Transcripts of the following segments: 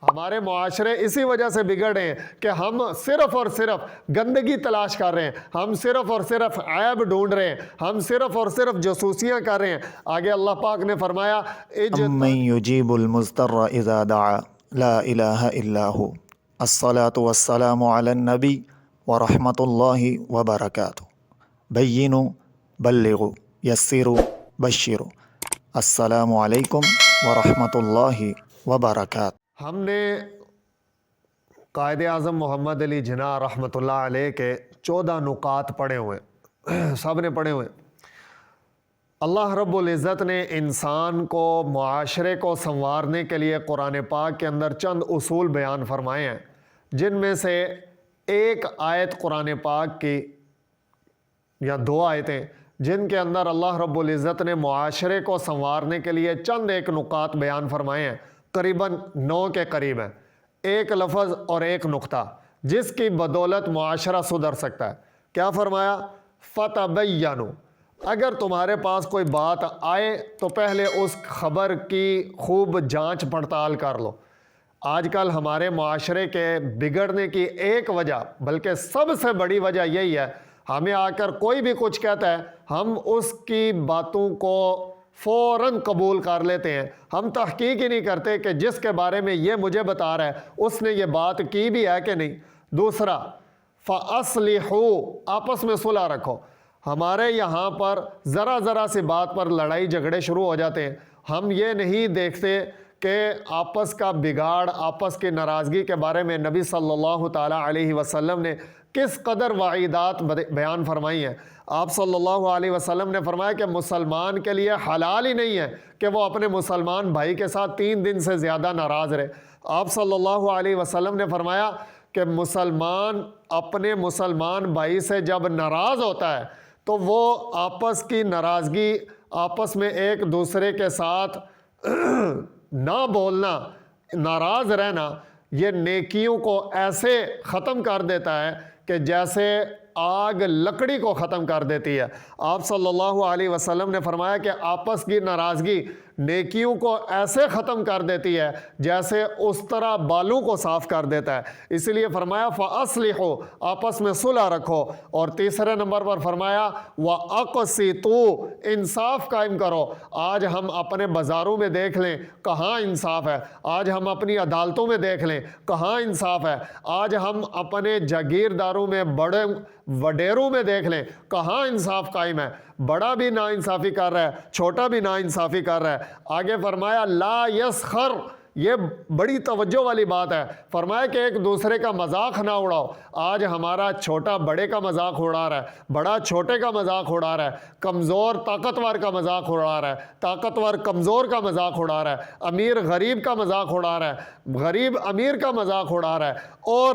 ہمارے معاشرے اسی وجہ سے بگڑ رہے ہیں کہ ہم صرف اور صرف گندگی تلاش کر رہے ہیں، ہم صرف اور صرف عیب ڈھونڈ رہے ہیں، ہم صرف اور صرف جاسوسیاں کر رہے ہیں۔ آگے اللہ پاک نے فرمایا امن یجیب المضطر اذا دعا لا الہ الا ہو، الصلاۃ والسلام علی النبی ورحمۃ اللہ وبرکاتہ، بینوا بلغوا یسروا بشروا، السلام علیکم ورحمۃ اللہ وبرکاتہ۔ ہم نے قائد اعظم محمد علی جناح رحمۃ اللہ علیہ کے 14 نکات پڑھے ہوئے، سب نے پڑھے ہوئے۔ اللہ رب العزت نے انسان کو، معاشرے کو سنوارنے کے لیے قرآن پاک کے اندر چند اصول بیان فرمائے ہیں، جن میں سے ایک آیت قرآن پاک کی یا 2 آیتیں جن کے اندر اللہ رب العزت نے معاشرے کو سنوارنے کے لیے چند ایک نکات بیان فرمائے ہیں، قریباً 9 کے قریب ہیں، ایک لفظ اور ایک نقطہ، جس کی بدولت معاشرہ سدھر سکتا ہے۔ کیا فرمایا؟ فَتَبَيَّنُوا، اگر تمہارے پاس کوئی بات آئے تو پہلے اس خبر کی خوب جانچ پڑتال کر لو۔ آج کل ہمارے معاشرے کے بگڑنے کی ایک وجہ، بلکہ سب سے بڑی وجہ یہی ہے، ہمیں آ کر کوئی بھی کچھ کہتا ہے، ہم اس کی باتوں کو فوراً قبول کر لیتے ہیں، ہم تحقیق ہی نہیں کرتے کہ جس کے بارے میں یہ مجھے بتا رہا ہے اس نے یہ بات کی بھی ہے کہ نہیں۔ دوسرا، فَأَصْلِحُوا، آپس میں صلح رکھو۔ ہمارے یہاں پر ذرا سی بات پر لڑائی جھگڑے شروع ہو جاتے ہیں، ہم یہ نہیں دیکھتے کہ آپس کا بگاڑ، آپس کی ناراضگی کے بارے میں نبی صلی اللہ تعالیٰ علیہ وسلم نے کس قدر وعیدات بیان فرمائی ہیں۔ آپ صلی اللہ علیہ وسلم نے فرمایا کہ مسلمان کے لیے حلال ہی نہیں ہے کہ وہ اپنے مسلمان بھائی کے ساتھ 3 دن سے زیادہ ناراض رہے۔ آپ صلی اللہ علیہ وسلم نے فرمایا کہ مسلمان اپنے مسلمان بھائی سے جب ناراض ہوتا ہے تو وہ آپس کی ناراضگی، آپس میں ایک دوسرے کے ساتھ نہ بولنا، ناراض رہنا، یہ نیکیوں کو ایسے ختم کر دیتا ہے کہ جیسے آگ لکڑی کو ختم کر دیتی ہے۔ آپ صلی اللہ علیہ وسلم نے فرمایا کہ آپس کی ناراضگی نیکیوں کو ایسے ختم کر دیتی ہے جیسے اس طرح بالوں کو صاف کر دیتا ہے۔ اس لیے فرمایا فَأَصْلِحُوا، آپس میں صلح رکھو۔ اور تیسرے نمبر پر فرمایا وَأَقْسِطُوا، انصاف قائم کرو۔ آج ہم اپنے بازاروں میں دیکھ لیں کہاں انصاف ہے، آج ہم اپنی عدالتوں میں دیکھ لیں کہاں انصاف ہے، آج ہم اپنے جاگیرداروں میں، بڑے وڈیروں میں دیکھ لیں کہاں انصاف قائم ہے۔ بڑا بھی نا انصافی کر رہا ہے، چھوٹا بھی نا انصافی کر رہا ہے۔ آگے فرمایا لا یسخر، یہ بڑی توجہ والی بات ہے، فرمایا کہ ایک دوسرے کا مذاق نہ اڑاؤ۔ آج ہمارا چھوٹا بڑے کا مذاق اڑا رہا ہے، بڑا چھوٹے کا مذاق اڑا رہا ہے، کمزور طاقتور کا مذاق اڑا رہا ہے، طاقتور کمزور کا مذاق اڑا رہا ہے، امیر غریب کا مذاق اڑا رہا ہے، غریب امیر کا مذاق اڑا رہا ہے، اور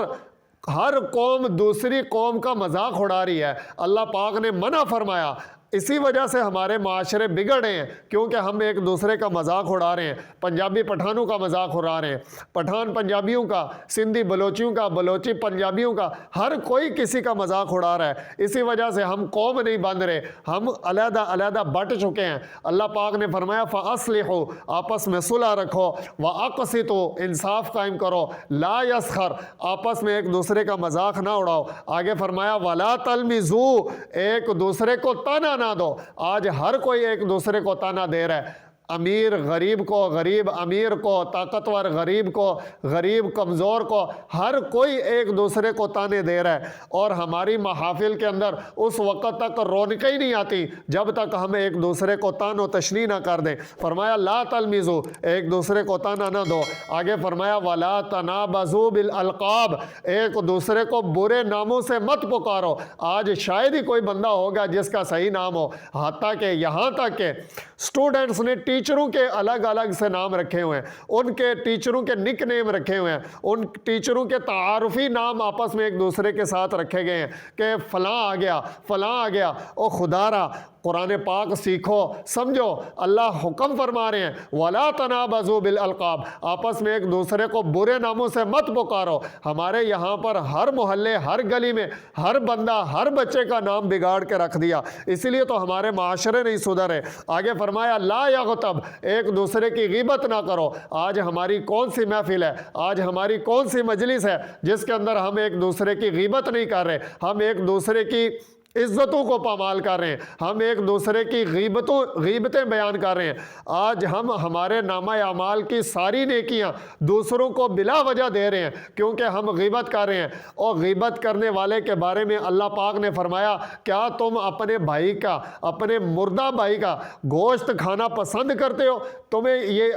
ہر قوم دوسری قوم کا مذاق اڑا رہی ہے۔ اللہ پاک نے منع فرمایا۔ اسی وجہ سے ہمارے معاشرے بگڑ رہے ہیں، کیونکہ ہم ایک دوسرے کا مذاق اڑا رہے ہیں۔ پنجابی پٹھانوں کا مذاق اڑا رہے ہیں، پٹھان پنجابیوں کا، سندھی بلوچیوں کا، بلوچی پنجابیوں کا، ہر کوئی کسی کا مذاق اڑا رہا ہے۔ اسی وجہ سے ہم قوم نہیں بن رہے، ہم علیحدہ علیحدہ بٹ چکے ہیں۔ اللہ پاک نے فرمایا فَأَصْلِحُوا، آپس میں صلح رکھو، وَأَقْسِطُوا، انصاف قائم کرو، لا یسخر، آپس میں ایک دوسرے کا مذاق نہ اڑاؤ۔ آگے فرمایا وَلَا تَلْمِزُوا، ایک دوسرے کو طعنہ نہ دو۔ آج ہر کوئی ایک دوسرے کو طعنہ دے رہا ہے، امیر غریب کو، غریب امیر کو، طاقتور غریب کو، غریب کمزور کو، ہر کوئی ایک دوسرے کو طعنے دے رہا ہے۔ اور ہماری محافل کے اندر اس وقت تک رونق ہی نہیں آتی جب تک ہم ایک دوسرے کو طعن و تشنیع نہ کر دیں۔ فرمایا لا تلمزوا، ایک دوسرے کو طعنہ نہ دو۔ آگے فرمایا ولا تنابزوا بالالقاب، ایک دوسرے کو برے ناموں سے مت پکارو۔ آج شاید ہی کوئی بندہ ہوگا جس کا صحیح نام ہو، حتیٰ کہ یہاں تک کہ اسٹوڈنٹس نے ٹیچروں کے الگ الگ سے نام رکھے ہوئے ہیں، ان کے ٹیچروں کے نک نیم رکھے ہوئے ہیں، ان ٹیچروں کے تعارفی نام آپس میں ایک دوسرے کے ساتھ رکھے گئے ہیں کہ فلاں آ گیا، فلاں آ گیا۔ او خدا را، قرآن پاک سیکھو، سمجھو، اللہ حکم فرما رہے ہیں وَلَا تَنَابَزُوا بِالْأَلْقَابِ، آپس میں ایک دوسرے کو برے ناموں سے مت پکارو۔ ہمارے یہاں پر ہر محلے، ہر گلی میں ہر بندہ، ہر بچے کا نام بگاڑ کے رکھ دیا، اسی لیے تو ہمارے معاشرے نہیں سدھرے۔ آگے فرمایا لا یغتب، تغتب، ایک دوسرے کی غیبت نہ کرو۔ آج ہماری کون سی محفل ہے، آج ہماری کون سی مجلس ہے جس کے اندر ہم ایک دوسرے کی غیبت نہیں کر رہے، ہم ایک دوسرے کی عزتوں کو پامال کر رہے ہیں، ہم ایک دوسرے کی غیبتیں بیان کر رہے ہیں۔ آج ہم ہمارے نامہ اعمال کی ساری نیکیاں دوسروں کو بلا وجہ دے رہے ہیں کیونکہ ہم غیبت کر رہے ہیں۔ اور غیبت کرنے والے کے بارے میں اللہ پاک نے فرمایا، کیا تم اپنے بھائی کا، اپنے مردہ بھائی کا گوشت کھانا پسند کرتے ہو؟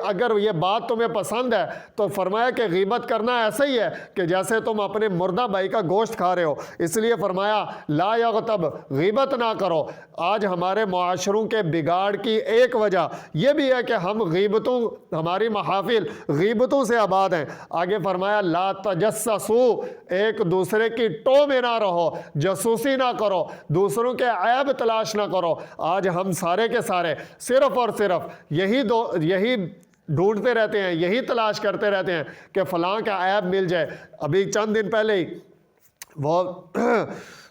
اگر یہ بات تمہیں پسند ہے تو فرمایا کہ غیبت کرنا ایسا ہی ہے کہ جیسے تم اپنے مردہ بھائی کا گوشت کھا رہے ہو۔ اس لیے فرمایا لا یغتب، غیبت نہ کرو۔ آج ہمارے معاشروں کے بگاڑ کی ایک وجہ یہ بھی ہے کہ ہم ہماری محافل غیبتوں سے آباد ہیں۔ آگے فرمایا لا تجسسوا، ایک دوسرے کی ٹو میں نہ رہو، جاسوسی نہ کرو، دوسروں کے عیب تلاش نہ کرو۔ آج ہم سارے کے سارے صرف اور صرف یہی ڈھونڈتے رہتے ہیں، یہی تلاش کرتے رہتے ہیں کہ فلاں کا عیب مل جائے۔ ابھی چند دن پہلے ہی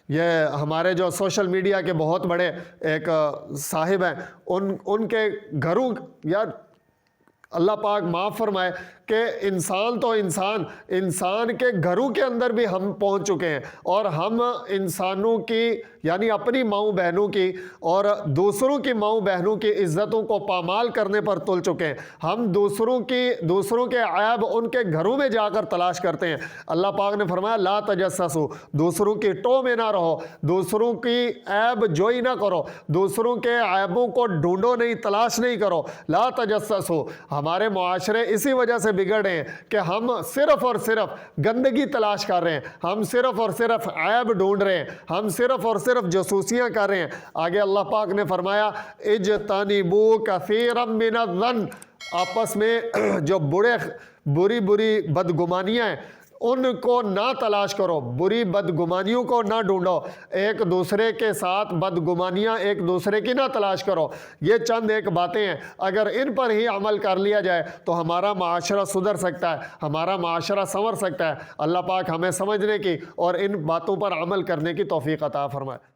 یہ ہمارے جو سوشل میڈیا کے بہت بڑے ایک صاحب ہیں، ان کے گھروں، یار اللہ پاک معاف فرمائے کہ انسان کے گھروں کے اندر بھی ہم پہنچ چکے ہیں، اور ہم انسانوں کی یعنی اپنی ماؤں بہنوں کی اور دوسروں کی ماؤں بہنوں کی عزتوں کو پامال کرنے پر تل چکے ہیں۔ ہم دوسروں کے عیب ان کے گھروں میں جا کر تلاش کرتے ہیں۔ اللہ پاک نے فرمایا لا تجسسوا، دوسروں کی ٹو میں نہ رہو، دوسروں کی عیب جوئی نہ کرو، دوسروں کے عیبوں کو ڈھونڈو نہیں، تلاش نہیں کرو۔ لا تجسسوا، ہمارے معاشرے اسی وجہ سے بگڑ رہے ہیں کہ ہم صرف اور صرف گندگی تلاش کر رہے ہیں، ہم صرف اور صرف عیب ڈھونڈ رہے ہیں، ہم صرف اور صرف جاسوسیاں کر رہے ہیں۔ آگے اللہ پاک نے فرمایا اجتنبوا کثیرا من الظن، آپس میں جو بری بدگمانیاں ہیں ان کو نہ تلاش کرو، بری بدگمانیوں کو نہ ڈھونڈو، ایک دوسرے کے ساتھ بدگمانیاں ایک دوسرے کی نہ تلاش کرو۔ یہ چند ایک باتیں ہیں، اگر ان پر ہی عمل کر لیا جائے تو ہمارا معاشرہ سدھر سکتا ہے، ہمارا معاشرہ سنور سکتا ہے۔ اللہ پاک ہمیں سمجھنے کی اور ان باتوں پر عمل کرنے کی توفیق عطا فرمائے۔